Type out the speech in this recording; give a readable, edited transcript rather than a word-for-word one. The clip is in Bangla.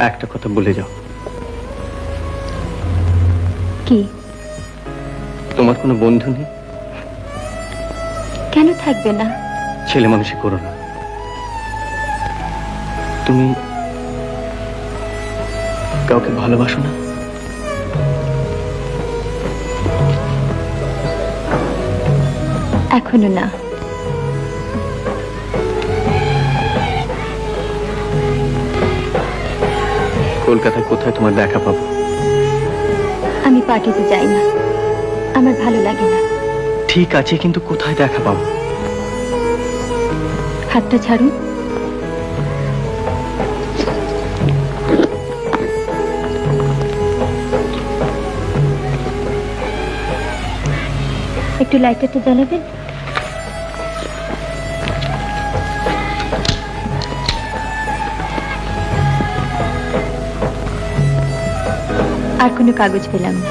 একটা কথা বলে যাও। কি? তোমার কোনো বন্ধু নেই? কেন থাকবে না? ছেলে মানুষই করো না। তুমি কাউকে ভালোবাসো না? এখনো না। কলকাতায় কোথায় তোমার দেখা পাবো? আমি পার্টিতে যাই না, আমার ভালো লাগে না। ঠিক আছে, কিন্তু কোথায় দেখা পাবো? হাতটা ছাড়ুন। একটু লাইটারটা জ্বালাবেন? আর কোনো কাগজ পেলাম না।